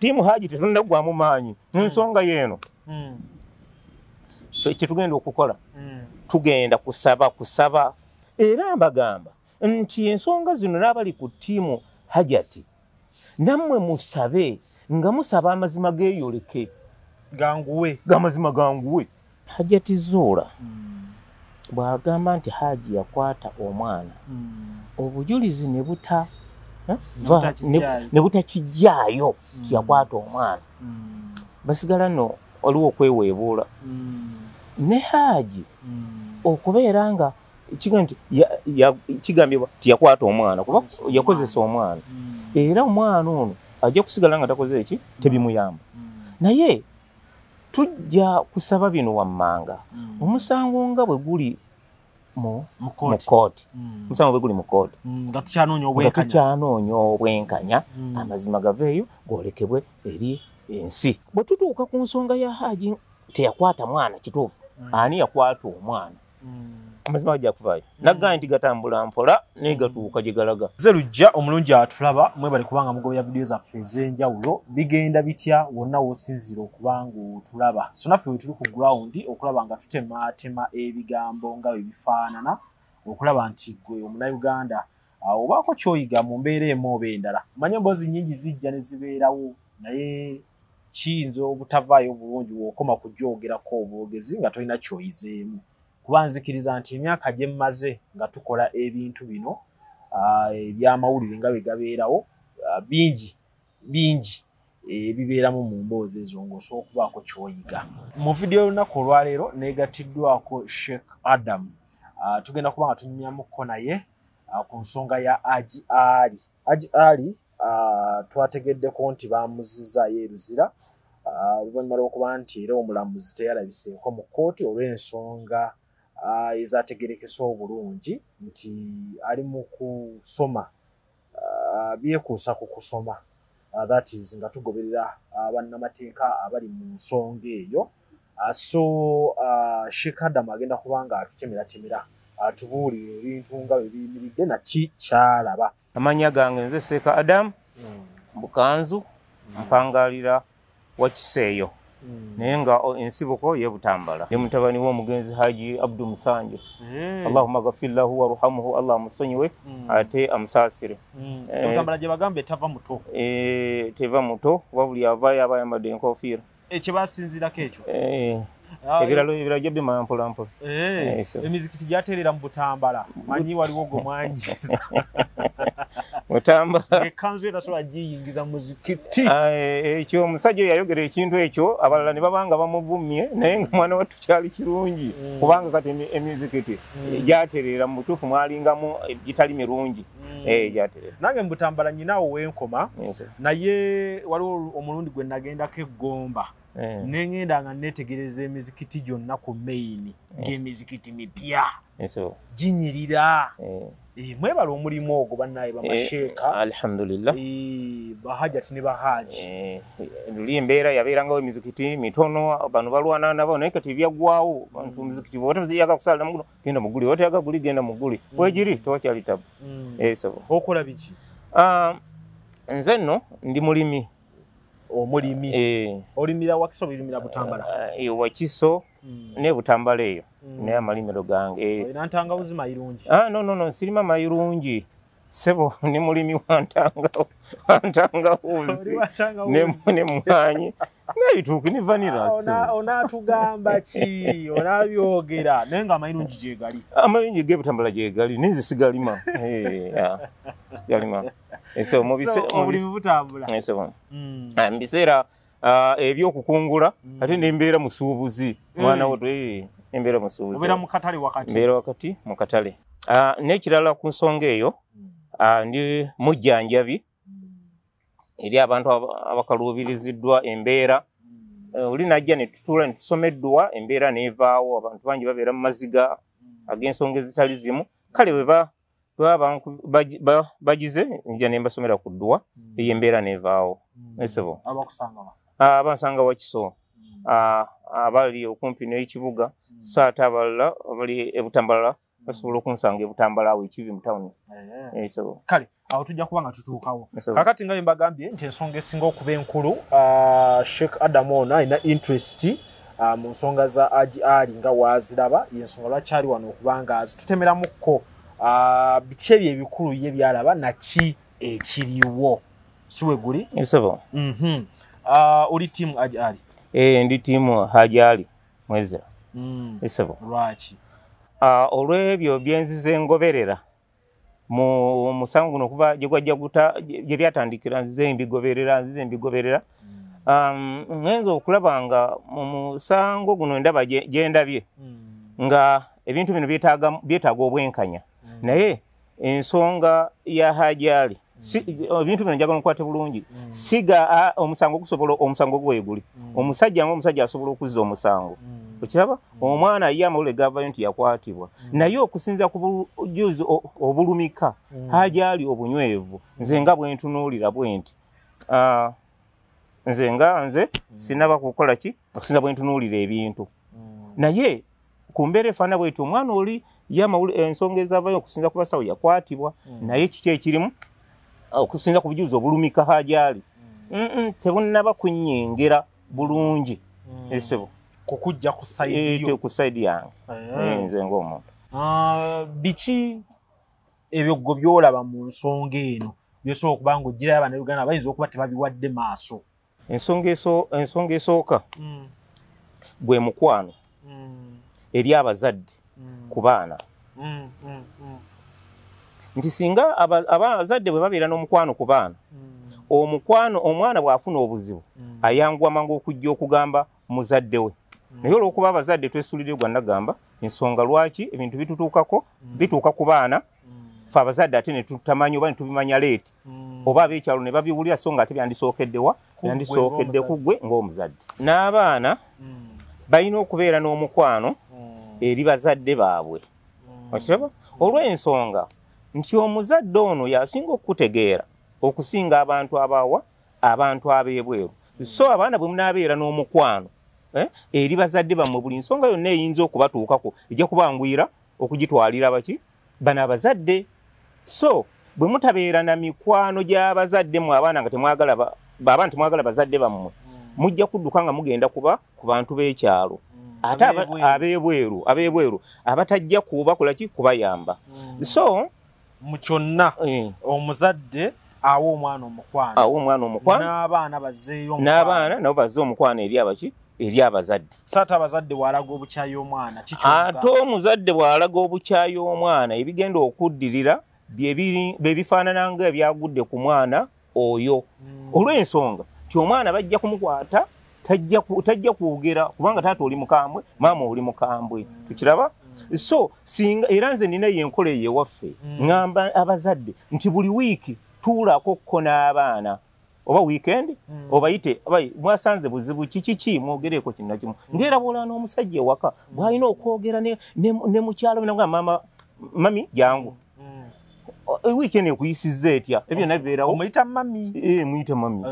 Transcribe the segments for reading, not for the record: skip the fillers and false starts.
timu Haji tetundagwamu maanyi nsonga yeno so ekitugenda okukola tugenda kusaba era mbagamba nti ensonga zino n'abali ku timu Hajati nammwe musabe nga musaba amazima geeyoleke gamazima ganguwe. Hajati Zuura bw'agamba nti Haji yakwata omwana obujulizi ne butakijjaayo yakwata omwana basigala nno waliwo okweweebuula ne Haji okubeera nga kigambibwa nti yakwata omwana kuba yakozesa omwana era omwana ono ajja kusigala nga takoze eki tebimuyamba naye tujja kusaba bino wammanga omusango nga bwe guli mu kooti omusango bwe guli mu kooti nga tukyanoonya obwenkanya amazima gaveeyo golekebwe eri ensi. Bwe tutuuka ku nsonga ya Haji teyakwata mwana kituufu ani yakwata omwana amazima gajja kuvaayo nagamba nti gatambula mpola naye gatuuka gye galaga. Zerujja omulungi atulaba mwebali kubanga mugobya vidiyo zaffe ez'enjawulo bigenda bitya wonna w'osinzira okuba ng'otulaba so naffe we tuli ku ground okulaba nga tutema ebigambo nga bwe bifaanana okulaba nti gwe omunnayuganda obaako ky'oyiga mu mbeera emu oba endala. Manye emboozi nnyingi zijja ne zibeerawo naye kiyinza obutavaayo bulungi w'okoma kujoogerako obwogezi nga tolina ky'oyizeemu. Kuba nzikiriza nti emyaka gye mmaze nga tukola ebintu bino ebyamawulire nga bwe gabeerawo bingi ebibeeramu mu mboozi ezo ng'osobola okubaako ky'oyiga. Mu vidiyo y'olunaku olwaleero neegatiddwako Sheikh Adam tugenda kuba nga tunyumyamukko naye ku nsonga ya Haji Ali. Haji Ali twategeddeko nti baamuzzizaayo eruzira oluvannyuma lw'okuba nti era omulamuzi teyalabiseeko mu kkooti olw'ensonga ezaategerekesa obulungi nti ali mu kusoma byekuusa ku kusoma that is nga tugoberera bannamateeka abali mu nsonga eyo. So Sheikh Adam agenda kuba nga atutemeratemera atubuulire ebintu nga bwe biyimiridde naki kyalaba. Amannya gange nze Sheikh Adam Bukanzu mpangalira wakiseeyo naye nga ensibuko ye Butambala ne mutabani w'omugenzi Haji Abdu Musanjo Allahumma ghafir lahu warhamhu Allah musonyiwe ate amusaasire. Butambala gye bagambe tava muto teva muto wabuli avaayo aba yambadde enkofiira ekyo basinzirako ekyo ebiralo gye bimanya mpola mpola emizikiti gyateerera mu Butambala manyi waliwo gwe mwanyiza Butambala ekanzu erasobola giyingiza muzikiti ekyo omusajja yayogera ekintu ekyo abalala ne babanga bamuvumye naye nga mwana wattu kyali kirungi kubanga kati emizikiti gyateerera mu butuufu mwalingamu gitali mirungi gyateerera. Nange mu Butambala nyinaawo w'enkoma naye waliwo omulundi gwe nagendako eggomba nengenda nga netegereza emizikiti gyonna ku maini ng'emizikiti mipya ginyirira. Mwebala omulimu ogwo bannaye bamasheeka alhamdulillah Bahajati ne Bahaji luli embeera yabeerangawo emizikiti mitono bano balwana nabo naye kati byaggwawo bantu muzikiti bwotaziyaga kusalira muguno genda muguli otayaga guli genda muguli wegiri tewakyali tabu. Okola biki? Nze nno ndi mulimi. Omulimi olimira Wakiso birimira Butambala Wakiso ne Butambala eyo naye amalimiro gange nantangawuzi mayirungi. No sirima mayirungi sebo ne mulimi wantangawuzi ne mwanyi ngayituuke ne vanira onaatugamba ki onaabyogera naye nga amayirungi gyegali amayirungi ge Butambala gyegali ninze sigalima sigalima obulimu butambula mu biseera ebyokukungula ate nembeera musuubuzi mwana wo embeera musuubuzi obeera mu katale wakati mbeera wakati mu katale. N'ekirala ku nsonga eyo ndi mujjanjabi eri abantu abakaluubiriziddwa embeera oli najja ne tutuula ne tusoma eddwa embeera n'evaawo abantu bangi babeera mu maziga ag'ensonga ezitali zimu kale bwe bagize nja ne mbasomera ku ddwa ey'embeera n'evaawo. Esebo abansanga Wakiso abali okumpi n'ekibuga so ate abalala abali e Butambala basobola okunsanga e Butambala awo ekibi mu tawuni. Kale awo tujja kuba nga tutuukawo. Yes, Kakati nga mbagambye nti ensonga esinga okuba enkulu Sheikh Adam ono alina interest mu nsonga za Haji Ali nga waziraba y'ensonga lwaki ali wano okubanga azitutemeramukko biki ebyo ebikulu ye byalaba naki ekiriwo siwe guli Isabo. Uli timu Haji Ali? Ndi timu Haji Ali mweza. Isabo. Lwaki? Olw'ebyo byenzize ngoberera mu musango guno kuva gye gwajja gye byatandikira nzize mbigoberera ngenza okulaba nga mu musango guno ndaba gye ndabye nga ebintu bino byetaaga obwenkanya naye ensonga ya Haji Ali ebintu bino njagala nkwate bulungi siga omusango gusobola omusango gweguli omusajja ng'omusajja asobola okuzza omusango okiraba omwana ye amawulire gavumenti yakwatibwa naye okusinza ku bujuzi obulumika Haji Ali obunywevu nze nga bwentunuulira bwenti nze sinaba kukola ki okusinza bwentunuulira ebintu naye ku mbeera efaana bwetyo omwana oli ye amawulire ensonga ezavayo okusinza ku basawo yakwatibwa naye kiki ekirimu okusinza ku bujuzi obulumika Haji Ali tebunnaba kunnyengera bulungi esebo kukujja ku side yo ku side yange nze ng'omuntu biki ebyo gwo byolaba mu nsonga eno byosobola okuba nga ogirayo Abannayuganda bayinza okuba tebabiwadde maaso ensonga esooka gwe mukwano eri abazadde ku baana nti singa abazadde bwe babeera n'omukwano ku baana omwana bw'afuna obuzibu ayanguwa mangu okujja okugamba muzadde we naye olw'okuba abazadde twesulire gwa nagamba ensonga lwaki ebintu bitutuukako bituuka ku baana fe abazadde ate ne tutamanyi oba ne tubimanya leeti oba ab'ekyalo ne babiwulira so nga ate byandisookeddewa byandisookedde ku ggwe ng'omuzadde n'abaana balina okubeera n'omukwano eri bazadde baabwe okiraba olw'ensonga nti omuzadde ono yasinga okutegeera okusinga abantu abantu ab'ebweru so abaana bwe munaabeera n'omukwano eri bazadde bammwe buli nsonga yonna eyinza okubatuukako ejja kubangwira okugitwalira baki bano abazadde so bwe mutabeera na mikwano gy'abazadde mu abaana nga abaana temwagala bazadde bammwe mujja kudduka nga mugenda kuba ku bantu b'ekyalo ate ab'ebweru abatajja kubakolaki kubayamba so mu kyonna omuzadde awo omwana omukwano n'abaana nabo bazze omukwano eri abaki eri abazadde saata abazadde bw'alaga obukyayi omwana ate omuzadde bw'alaga obukyayi omwana ebigenda okuddirira bye bifaanana nga ebyagudde ku mwana oyo olw'ensonga ti omwana bajja kumukwata tajja kwogera kubanga taata oli mukambwe maama oli mukambwe tukiraba so singa era nze nina yenkola eyewaffe ngamba abazadde nti buli wiiki tuulako ko n'abaana oba weekend obayite mwasanze buzibu kiki mwogereko kinna kimu ngeerabola n'omusajja ewaka bw'alina okwogera ne mukyalo nga maama mami jangu weekend ekuyisizza etya ebyo nabibeerawo omuyita mami muyita mami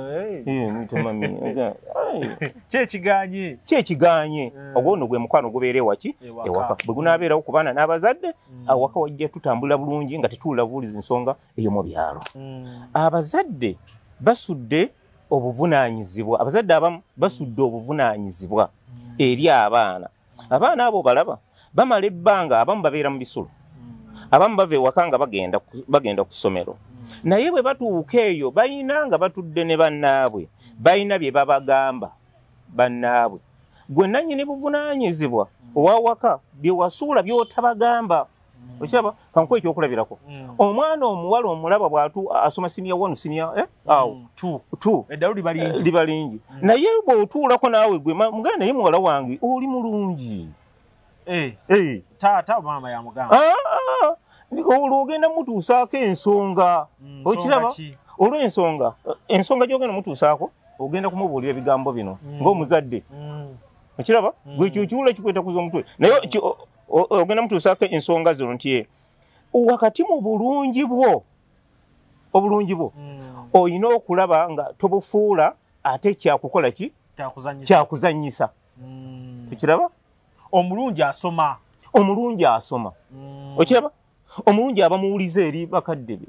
kyekiganye ogwo nno gwe mukwano gubeera ewaki ewaka bwe gunaabeerawo ku baana n'abazadde awaka wajja tutambula bulungi nga tetuulabuuliza ensonga eyo mu byalo abazadde basudde obuvunaanyizibwa abazadde abamu basudde obuvunaanyizibwa eri abaana abo balaba bamala ebbanga abamu babeera mu bisulo abamu bava ewaka nga bagenda ku ssomero naye bwe batuuka eyo balina nga batudde ne bannaabwe balina bye babagamba bannaabwe gwe nannyini buvunaanyizibwa owawaka bye wasuula by'otabagamba okiraba kankuwa ekyokulabirako omwana omuwala omulaba bw'atu asoma siniya 1 siniya eddalo liba lingi naye bw'otuulako naawe gwe muganda naye muwala wange oli mulungi taata maama yamugamba olwo ogenda mutuusaako ensonga okiraba olw'ensonga ensonga gy'ogenda mutuusaako ogenda kumubuulira ebigambo bino ng'omuzadde okiraba gwe kyukiwula kikweta kuza omutwe naye ogenda mutuusaako ensonga zino nti wakati mu bulungi bwo olina okulaba nga tobufuula ate kyakukola ki kyakuzannyisa tukiraba omulungi asoma okiraba omulungi aba muwuliza eri bakadde be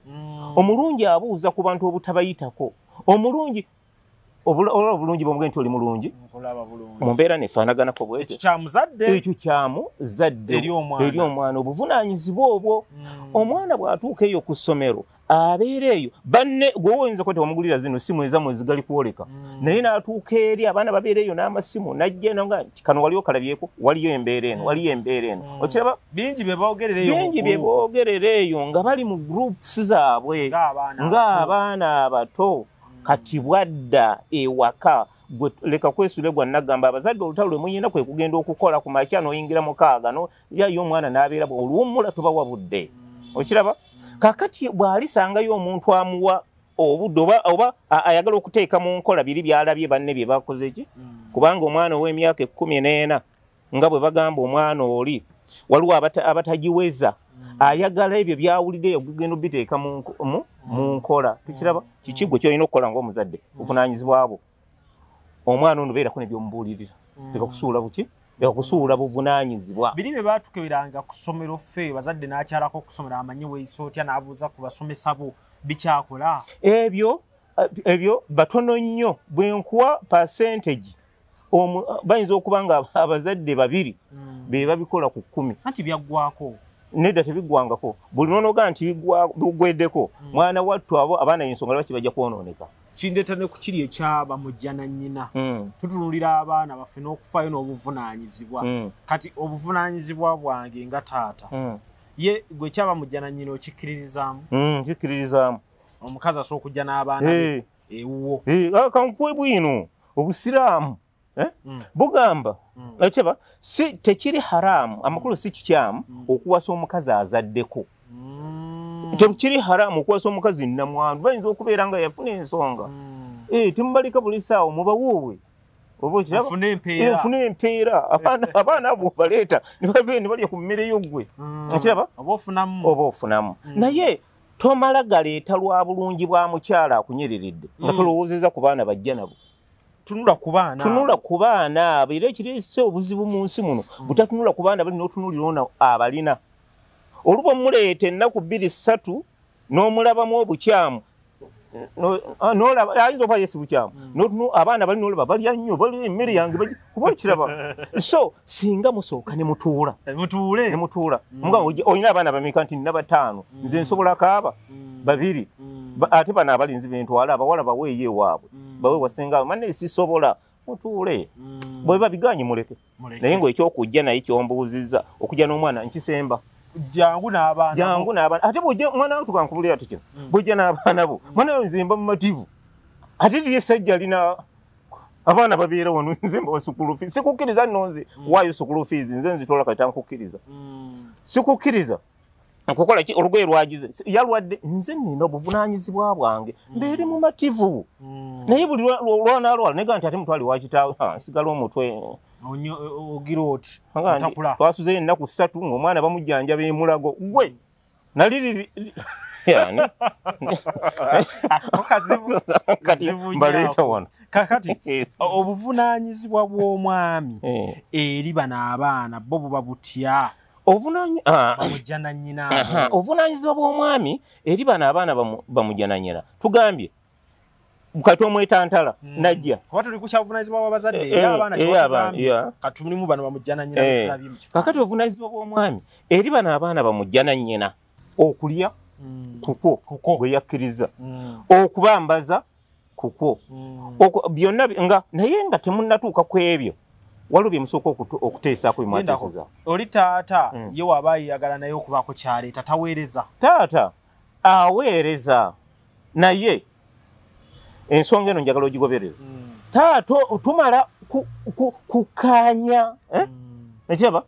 omulungi abuuza ku bantu obutabayitako omulungi obulungi bw'omugenti oli mulungi mu mbeera nefaanaganako bwekyo ekyo kyamuzadde eri omwana obuvunaanyizibwa obwo omwana bw'atuuka eyo ku ssomero abeera eyo banne gwe oyinza kweta wamugulira zino simu ezammwe zigali kwoleka naye n'atuuka eri abaana babeera eyo n'amasimu najja nga nti kano wali okalabyeko waliyo embeera eno okiraba bingi bye boogerera eyo nga bali mu groups zaabwe ng'abaana abato kati bwadda ewaka leka kwesule gwa nagamba abazadde olutalo lwe muyina kwe kugenda okukola ku makya n'oyingira mukaaga yayo omwana n'abeera oluwummula tubawa budde okiraba kakati bw'alisangayo omuntu amuwa obudde oba ayagala okuteeka mu nkola biri byalabye banne bye bakoze ki kubanga omwana ow'emyaka 14 nga bwe bagamba omwana oli waliwo abatagiweza ayagala ebyo byawulidde okugenda obiteeka mu nkola tukiraba kikigwe kyolina okukola ng'omuzadde buvunaanyizibwa bwo omwana ono beerako nebyomubuulirira leka kusuula buki leka kusuula buvunaanyizibwa biri bye baatukeberanga ku ssomero ffe bazadde n'akyalako okusomera amanyi weeyisa otya n'abuuza ku basomesa bo bikyakola ebyo batono nnyo bwe nkuwa percentage bayinza okuba nga abazadde 2 be babikola ku 10 anti byaggwako nedda tebiggwangako buli nonoga nti bigweddeko mwana wattu abo abaana ensonga lwaki bajja kwonooneka kindeeta ne ku kiri ekyaba mujja na nnyina tutunulira abaana baffe n'okufaayo n'obuvunaanyizibwa kati obuvunaanyizibwa bwange nga taata ye gwe kyaba mujja na nnyina okikiririzaamu omukazi asobola okujja n'abaana be ewuwo kankuwe bwino obusiraamu bugamba ekeba si tekiri haramu amakulu si kikyamu okuwasa omukazi azaddeko tekiri haramu okuwasa omukazi nnamwandu bayinza okubeera nga yafuna ensonga temubalika buli ssaawa mubawuubwe ofune empeera abaana abo baleeta ne balya ku mmere y'oggwe okiraba oba ofunamu naye tomala galeeta lwa bulungi bwa mukyala akunyereredde nga tolowoozeza ku baana bajja nabo tunula ku baana abo era ekireese obuzibu mu nsi muno butatunula ku baana bali n'otunulira ono abalina oluba muleeta ennaku 2-3 n'omulabamu obukyamu ayinza okuba yesi bukyamu abaana bali n'olaba balya nnyo balya emmere yange kuba okiraba so singa musooka ne mutuula nga olina abaana bameka nti nina 5 nze nsobola kaaba 2 ate bano abalinzi bentwala abawala baweeyo ewaabwe bawe wasenga manne sisobola mutuule bwe babiganye muleke naye ngo ekyokujja naye kyombuuzizza okujja n'omwana nkisemba jangu n'abaana ate bw'ojja mwana we tukankubulira tutyo bw'ojja n'abaana bo mwana we nzimba mu mativu ate lye sajja lina abaana babeera wano nzimba wa sukulu fees sikukkiriza nno nze waayo sukulu fees nze nzitoola kati tankukkiriza sikukkiriza nkukola ki olugoye lwagize yalwadde nze nina obuvunaanyizibwa bwange mbeeri mu mativu naye buli lwanaalwala nega nti ate mutwali wakitaawe nsigala omutwe ogira oti twasuzeyo ennaku 3 ng'omwana bamujjanjaba emulago gwe nali kati mbaleeta wano kakati obuvunaanyizibwa bw'omwami eri bano abaana bo buba butya bamujja na nnyina obuvunaanyizibwa bw'omwami eri bano abaana bamujja na nnyina tugambye kati omwetantala najja kuba tuli kukyabuvunanyizibwa bw'abazadde eri abaana kati mulimu bano bamujja na nnyina kakati obuvunaanyizibwa bw'omwami eri bano abaana bamujja na nnyina okulya kukwo gwe yakkiriza okubambaza kukwo byonna nga naye nga temunnatuuka ku ebyo waliwo bye musooka okuteesaako bimwateeseza oli taata ye waaba yeyagala naye okubaako kyaleeta taweereza taata aweereza naye ensonga eno njagala ogigoberera taata tumala kukaanya ekiraba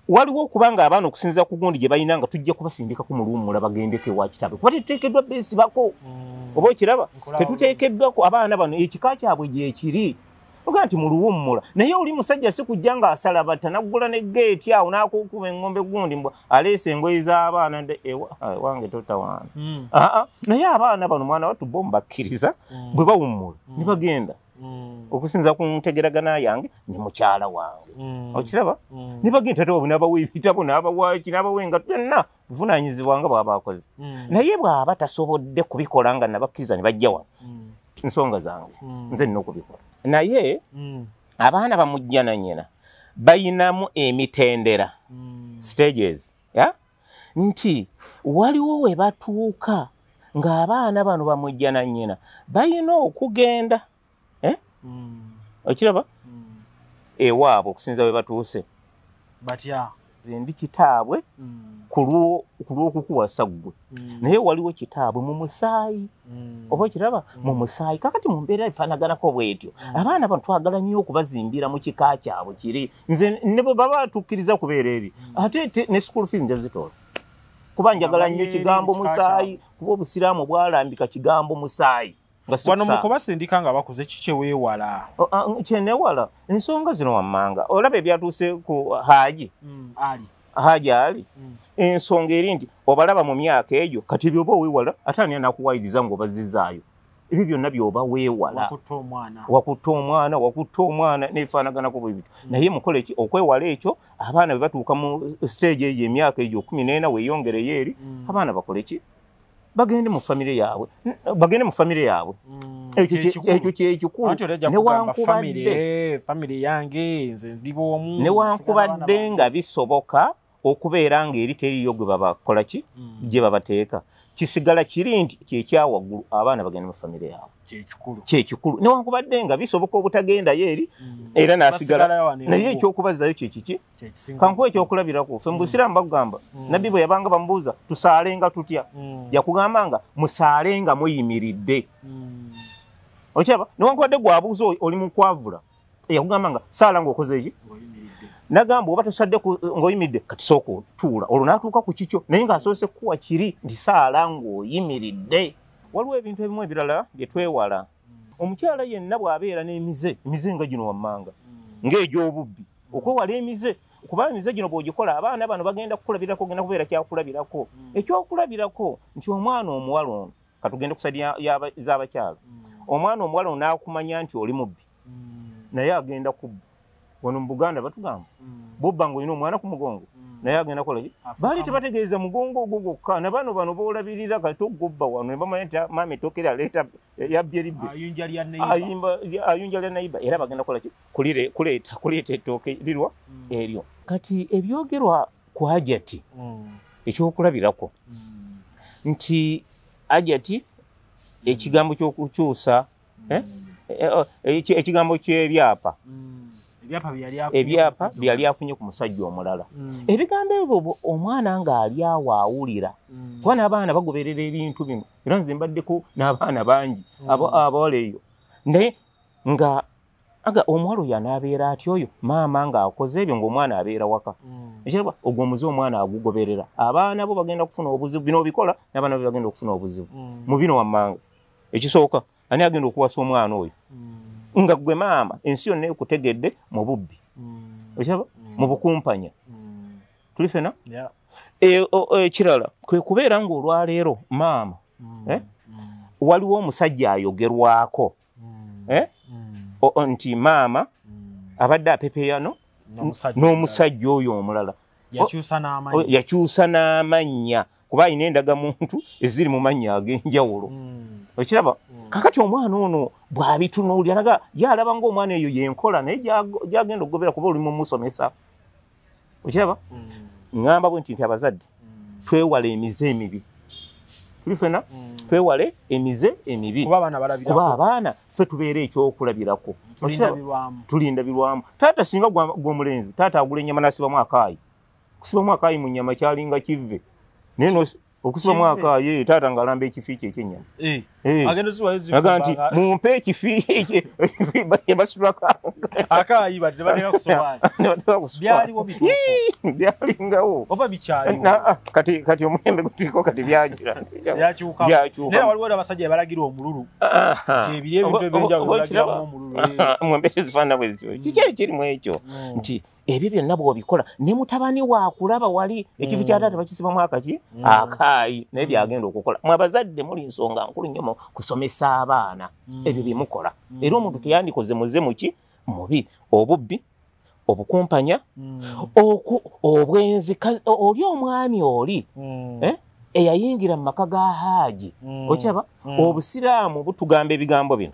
waliwo okuba nga abaana okusinziira ku gundi gye balina nga tujja kubasindikako mu luwummula bagendeko ewa kitabe kuba tetuteekeddwa beesibako oba okiraba tetuteekeddwako abaana bano ekika kyabwe gyekiri ogaa nti mu luwummula naye oli musajja si kujja nga asalabata naggula ne geeti awo n'akukuba eŋŋombe gundi mbwa aleesa engoye z'abaana wange totawaana naye abaana bano mwana wattu bo mubakkiriza bwe bawummula ne bagenda okusinza ku ntegeragana yange ne mukyala wange okiraba ne bagenda tawo n'abaweebitabo n'abawaki n'abawenga byonna buvunaanyizibwanga bw'aba akoze naye bw'aba tasobodde kubikola nga nabakkiriza ne bajja wano nsonga zange nze nina okubikola naye abaana bamujja na nnyina bayinamu emitendera stages nti waliwo we batuuka ng'abaana bano bamujja na nnyina bayina okugenda okiraba ewaabwe okusinza we batuuse batya ndi kitaabwe ku lw'okukuwasa ggwe naye waliwo kitaabwe mu musaayi oba okiraba mu musaayi kakati mu mbeera efaanaganako bwetyo abaana bano twagala nnyo okubazimbira mu kika kyabwe kiri nze ne bwe baba tukkiriza kubeera eri ate ne school fees nja zitoola kuba njagala nnyo kigambo musaayi kuba obusiraamu bwalambika kigambo musaayi wano mukubasindika nga bakuze kikyeweewala kyenewala ensonga zino wammanga olaba ebyatuuse ku haaji ali ensonga eri nti obalaba mu myaka egyo kati byoba oweewala ate ani anakuwayiriza ng'obazizaayo ebyo byonna byoba weewala wakutta omwana nefaanaganako bwe bitu naye mukole ki okwewala ekyo abaana bwe batuuka mu stage eyo emyaka egyo 14 weeyongereyo eri abaana bakole ki bagende mu famire yaabwe ekyo kyekikulu newankubadde nga bisoboka okubeera ng'eri teriyo gwe babakola ki gye babateeka kisigala kiri nti kyekyawaggulu abaana bagende mu famire yaabwe kyekikulu newankubadde nga bisoboka obutagendayo eri era n'asigala naye ekyokubazayo kyekiki kankuwa ekyokulabirako ffe mu busiraamu bagamba nabbi bwe yabanga bamubuuza tusaalenga tutya yakugamba nga musaalenga muyimiridde okyaba newankubadde gwabuuza oli mu kwavula yakugamba nga saala ng'okoze eki nagamba oba tosadde ng'oyimiridde kati sooka otuula olwo n'atuuka ku kikyo naye ng'asoose kuwa kiri nti saala ng'oyimiridde waliwo ebintu ebimu ebirala bye twewala omukyala yenna bw'abeera n'emize nga gino wammanga ng'egy'obubbi okwewala emize kuba emize gino bw'ogikola abaana bano bagenda kukulabirako ogenda kubeera kyakulabirako ekyokulabirako nti omwana omuwala ono katugende ku saidi z'abakyala omwana omuwala ono n'akumanya nti oli mubbi naye agenda kubba wano mu Buganda batugamba bobba ng'olina omwana ku mugongo naye agenda kukola ki baali tebategeeza mugongo ogwo gwokka na bano boolabirira kati ogubba wano ne bamanya nti maama ettooke aleeta yabbye libbe ayunja lya nayiba era bagenda kukola ki kuleeta ettooke lirwa eryo kati ebyogerwa ku Hajati ekyokulabirako nti Hajati ekigambo ky'okukyusa ekigambo ky'ebyapa ebyapa byali afunye ku musajja omulala ebigambo ebyo omwana ng'ali awo awulira kuba n'abaana bagoberera ebintu bino era nze mbaddeko n'abaana bangi abawala eyo naye nga omuwala oyo anaabeera atya oyo maama ng'akoze ebyo ng'omwana abeera waka ekiraba ogwo omuze omwana agugoberera abaana bo bagenda kufuna obuzibu bino obikola n'abaana be bagenda okufuna obuzibu mu bino wammanga ekisooka ani agenda okuwasa omwana oyo nga gwe maama ensi yonna ekutegedde mu bubbi okiraba mu bukumpanya tuli fena ekirala kwe kubeera ng'olwaleero maama waliwo omusajja ayogerwako nti maama abadde apepeyano n'omusajja oyo omulala yakyusa n'amannya kuba alina endagamuntu eziri mu mannya ag'enjawulo okiraba kakati omwana ono bw'abitunuulira naga yalaba ng'omwana eyo yenkola naye gyagenda okugobera kuba oli mumusomesa okiraba ŋŋamba bwe nti abazadde twewale emize emibi tuli fena twewale emize emibi kuba abaana ffe tubeera ekyokulabirako tulinda birwamu taata singa gw'omulenzi taata agula ennyama n'asibamu akaayi kusibamu akaayi mu nnyama kyalinga kivve naye okusibamu akaayi taata ng'alamba ekifi kye ekyennyama aga nti mumpe ekifi ebasitulako akaayi batebateeka ku sowaani byaliwo bituufu byalingawo oba bikyaliwo kati omuyembe gutuliko kati byakyuka naye waliwo n'abasajja balagira omululu ebiri ebintu ebyenjawulo balagiramu omululu mwembe tezifaanana bwe zityo kiki ekirimu ekyo nti ebyo byonna bw'obikola ne mutabani waakulaba wali ekifi kya taata bakisibamu akaki akaayi naye byagenda okukola mwe abazadde muli nsonga nkulu nnyo mu kusomesa abaana ebyo bye mukola era omuntu teyandikoze muze muki mubi obubbi obukumpanya obwenzi oli omwami oli eyayingira mu maka ga Haaji okiraba obusiraamu butugamba ebigambo bino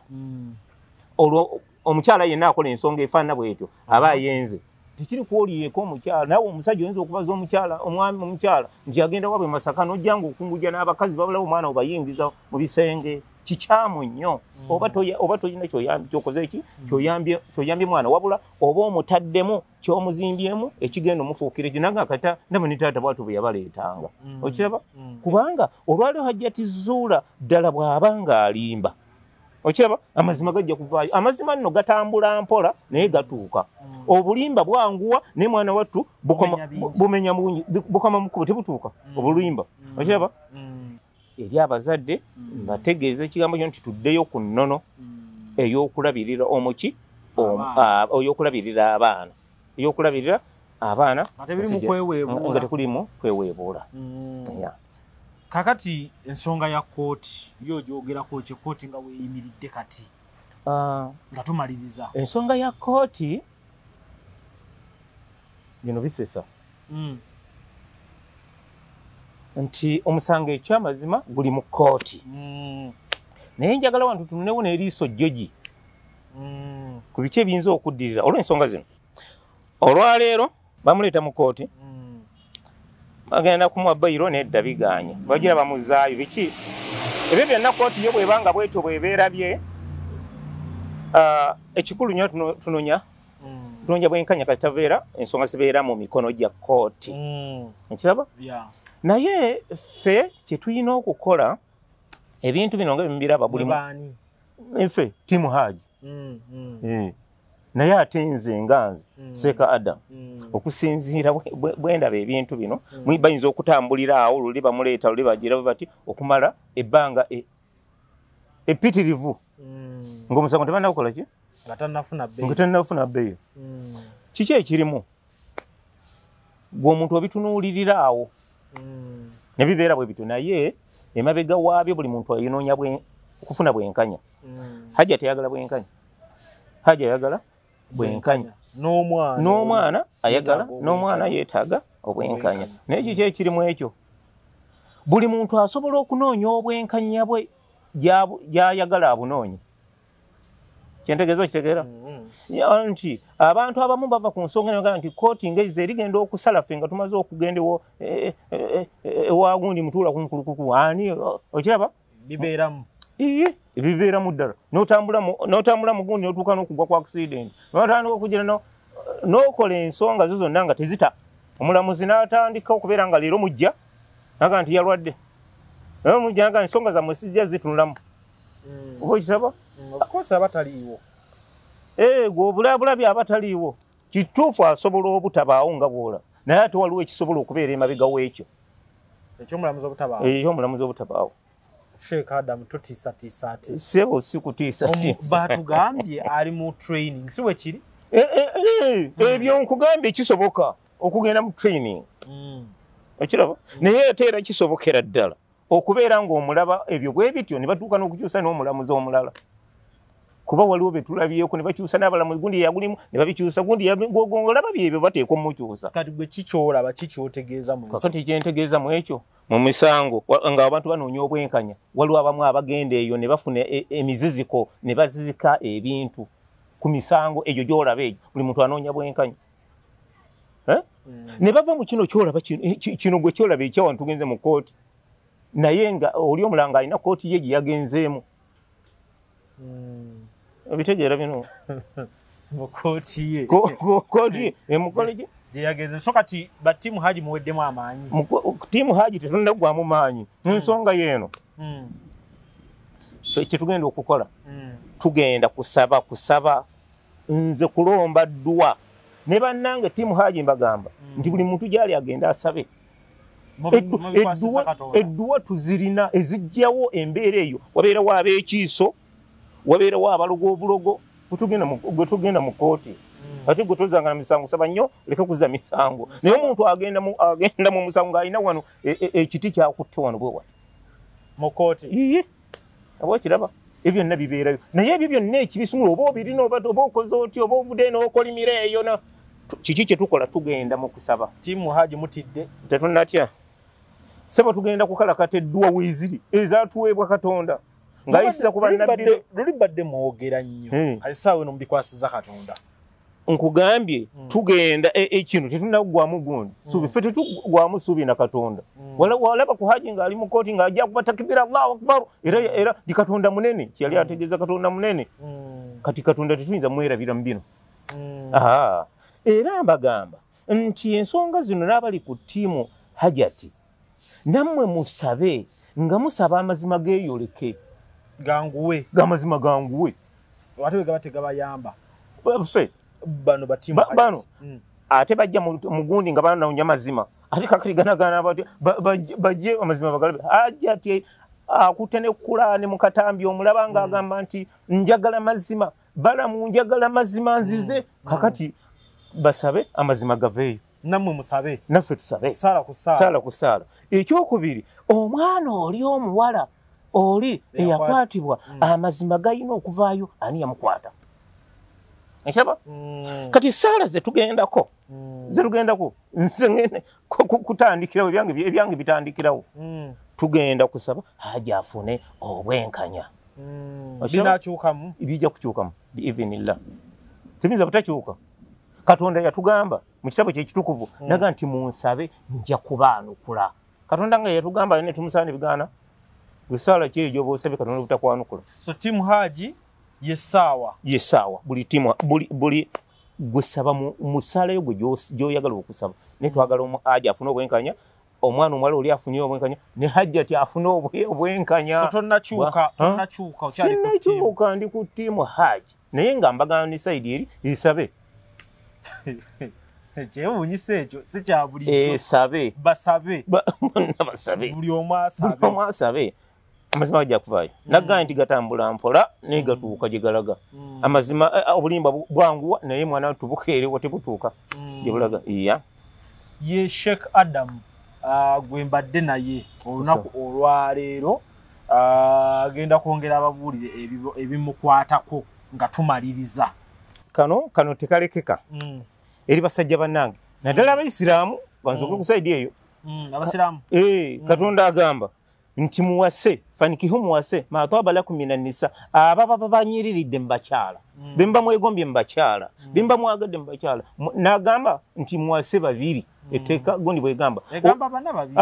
olwo omukyala yenna akola ensonga efaanana bw'etyo aba ayenze tikiri kwoliyeko omukyala nawe omusajja oyinza okubaza omukyala omwami omukyala nti agenda wabwe Masaka n'ojjanga okungujja n'abakazi babulawo omwana obayingiza mu bisenge kikyamu nnyo oba toyina kyokoze eki kyoyambye mwana wabula oba omutaddemu kyomuzimbyemu ekigenda omufuukira ginanga kata ndaba ne taata bwatu bwe yabaleetanga okiraba kubanga olwaliwo hajjatizuula ddala bw'abanga alimba okiraba amazima gajja kuvaayo amazima nno gatambula mpola naye gatuuka obulimba bwanguwa ne mwana wattu bumenya bungi bukama mukubo tebutuuka obulimba okiraba eri abazadde mbategeeza ekigambo kyo nti tuddeyo ku nnono ey'okulabirira omuki ey'okulabirira abaana nga tekulimu kweweebuula kakati ensonga ya kooti yo gyogerako kye kooti nga weeyimiridde kati nga tumaliriza ensonga ya kooti bino bisesa nti omusango ekyamazima guli mu kooti naye njagala wantu tununewo n'eriiso jjoji ku biki ebiyinza okuddirira olw'ensonga zino olwaleero bamuleeta mu kooti bagenda kumuwa bayiro nedda biganye bagira bamuzaayo biki ebyo byonna kooti yo bwebanga bwetyo bwebeerabye ekikulu nnyo tunonya bwenkanya kati tabeera ensonga zibeera mu mikono gya kooti nkiraba naye ffe kye tulina okukola ebintu bino nga bimubiraba buli ffe tiimu Haaji naye ate nze nganze Seeka Adam okusinziira bwendaba ebintu bino bayinza okutambulira awo luli bamuleeta luli bagira bati okumala ebbanga epitirivu ng'omusango tebannakukola ki nga tannafuna bbeeyo kiki ekirimu gwe omuntu obitunuulirira awo ne bibeera bwe bityo naye emabega waabyo buli muntu ayinoonya okufuna bwenkanya Hajja teyagala bwenkanya Hajja ayagala bwenkanya n'omwana ayagala n'omwana yeetaaga obwenkanya naye kiki ekirimu ekyo buli muntu asobola okunoonya obwenkanya bwe gy'ayagala abunoonye kyentegeeza okitegeera nti abantu abamu bava ku nsonga nebagaa nti kooti ngeize erigenda okusala ffe nga tumaze okugenda ewagundi mutuula kunkulukuku ani okiraba bibeeramu bibeeramu ddala n'otambula mu gundi n'otuuka n'okugwa ku accident n'otandika okugira n'okola ensonga zo zonna nga tezita omulamuzi n'atandika okubeera nga leero mujja naga nti yalwadde naye mujja naga ensonga zammwe sizija zitunulamu oba okiraba abataliiwo gwe obulabulabi abataliiwo kituufu asobola obutabaawo nga bwola naye ate waliwo ekisobola okubeera emabega w'ekyo ekyomulamuzi obutabaawo Sheikh Adam tutiisatiisa ate sebo sikutiisatiisa batugambye ali mu training si bwe kiri ebyo nkugambye kisoboka okugenda mu training okiraba naye ate era kisobokera ddala okubeera ng'omulaba ebyo bwe bityo ne batuuka n'okukyusa n'omulamuzi omulala kuba waliwo betulabyeko ne bakyusa n'abalamuzi gundi yagulimu ne babikyusa gundi olaba byebyo bateekwa mukyusa kati gwe kikyolaba kikyotegeeza mu kakati kyentegeeza mu ekyo mu misango nga abantu banoonya obwenkanya waliwo abamu abagenda eyo ne bafuna emiziziko ne bazizika ebintu ku misango egyo gyolaba egyo buli muntu anoonya bwenkanya ne bava mu kino kyolaba kino gwe kyolaba ekyawantu tugenze mu kooti naye nga oli omulanga alina kooti ye gye yagenzeemu bitegeera bino mukooti ye kooti emukole gye yageze so kati batimu Haaji muweddemu amaanyi tiimu Haaji tetulina gwamu maanyi ensonga yeeno kye tugenda okukola tugenda kusaba nze kulomba ddwa ne bannange tiimu Haaji mbagamba nti buli muntu gyali agenda asabe edduwa tuzirina ezijjawo embeera eyo wabeerawo ab'ekiiso wabeerawo abalogo obulogo tugenda mu kooti ate gwe tozanga na misango saba nnyo leka kuza misango naye omuntu agenda mu musango ng'alina wano ekiti kyakutte wano bwe wati mu kooti iye aba kiraba ebyo byonna bibeerayo naye ebyo byonna ekibisumula oba obirina oba okoze oti oba ovudde n'okolimira eyo na kiki kye tukola tugenda mu kusaba tiimu Haji mutidde tetunnatya sebo tugenda kukalakata eddwa weeziri ezatuweebwa Katonda ng'ayisiza ku bannabbi luli badde mwogera nnyo kati saawe no mubikwasiza Katonda nkugambye tugenda ekino tetunnagwamu gundi suubi ffe tetugwamu suubi na Katonda walaba ku Haji ng'ali mu kooti ng'ajja kuba takbira Allahu akbar era di Katonda munene kyali ategeeza Katonda munene kati Katonda tetuyinza mwerabira mu bino era mbagamba nti ensonga zino n'abali ku ttiimu Hajati nammwe musabe nga musaba amazima geeyoleke ganguwe gamazima ganguwe ate we gaba tegabayamba ffe bano batimu bano ate bajja mu gundi nga banawunya mazima ate kakati ganagana bajje amazima bagalabe Hajati akutte ne Kulaani mu katambi omulaba ng'agamba nti njagala mazima balamu njagala mazima nzize kakati basabe amazima gaveeyo nammwe musabe naffe tusabe saala ku saala ekyokubiri omwana oli omuwala oli eyakwatibwa amazima galina okuvaayo ani yamukwata ekiraba kati saala zetugendako nze kutandikirawo ebyange bitandikirawo tugenda kusaba Haji afune obwenkanya binakyukamu bijja kukyukamu biivinillah tebiyinza butakyuka Katonda yatugamba mu kitabo kye kitukuvu naga nti munsabe nja kubaanukula Katonda nga yatugamba ne tumusaana bigaana gwesaala kyejo boosabe Katonda butakwanukula so timu Haji yesaawa buli timu buli gusaba musalayo gwe gyoyagala okusaba ne twagala Haji afune obwenkanya omwana omwala oli afunye obwenkanya ne Hajati afune obwenkanya so tonnakyuka sinnakyuka ndi ku timu Haji naye nga mbagana ne saidi eri isabe kyewuunyisa ekyo si kya bulijjo sabe basabe buli omu asabe amazima gajja kuvaayo nagamba nti gatambula mpola naye gatuuka gye galaga amazima obulimba bwanguwa naye mwana tubukeerewa tebutuuka gye bulaga ye Sheikh Adam gwe mbadde naye olunaku olwaleero agenda kwongera ababuulire ebimukwatako nga tumaliriza kano tekalekeka eri basajja bannange naddala Abaisiraamu bansoke ku saidi eyo Abasiraamu Katonda agamba nti muwase fanikihu muwase matwaba lakum minan nisa ababa banyiriridde mbakyala bemba mwegombye mbakyala bemba mwagadde mbakyala nagamba nti muwase babiri eteeka gondi bwegamba bana babiri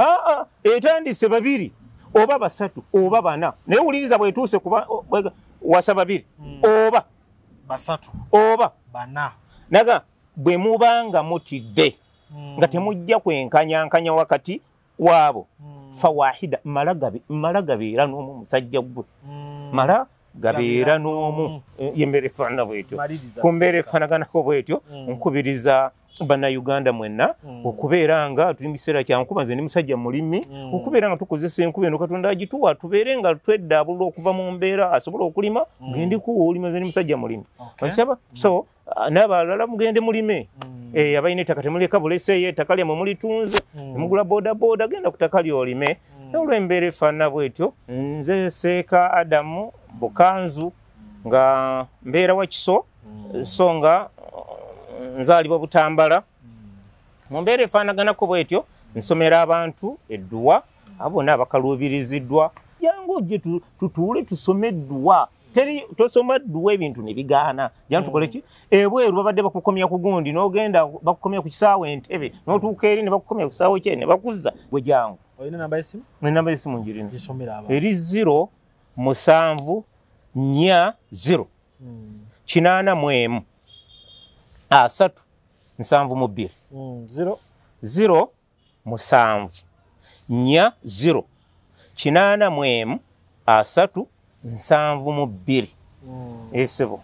etandise babiri oba basatu oba bana naye wuliriza bwetuuse kuba wasa babiri oba basatu oba bana naga bwe mubanga mutidde nga temujja kwenkanyankanya wakati waabo fawahida mala gabeera n'omu musajja gwe mala gabeera n'omu yembeera efaanana bwetyo ku mbeera efaanaganako bwetyo nkubiriza bannayuganda mwenna okubeera nga tuli mu kiseera kyankuba nze ndi musajja mulimi okubeera nga tukozesa enkuba eno Katonda agituwa tubeere nga tweddaabulula okuva mu mbeera asobola okulima gendi kuwulima nze ndi musajja mulimi okiraba so n'abalala mugende mulime abalina ettaka temuleka buleseeyo ettaka lyamwe mulitunze temugula boodabooda genda ku ttaka lyolime olw'embeera efaanana bwetyo nze Seeka Adamu Bukanzu nga mbeera Wakiso so nga nzaalibwa Butambala mu mbeera efaanaganako bwetyo nsomera abantu edduwa abona abakaluubiriziddwa jangu ojje tutuule tusome edduwa tosoma dduwa ebintu ne bigaana jangu tukole ki ebweru babadde bakukomya ku gundi n'ogenda bakukomya ku kisaawe Entebbe n'otuuka eri ne bakukomya ku kisaawe kyene ne bakuzza gwe jangu olina namba y'essimu namba y'essimu njirina eri 07440 872 0 7 4 0 872 esebo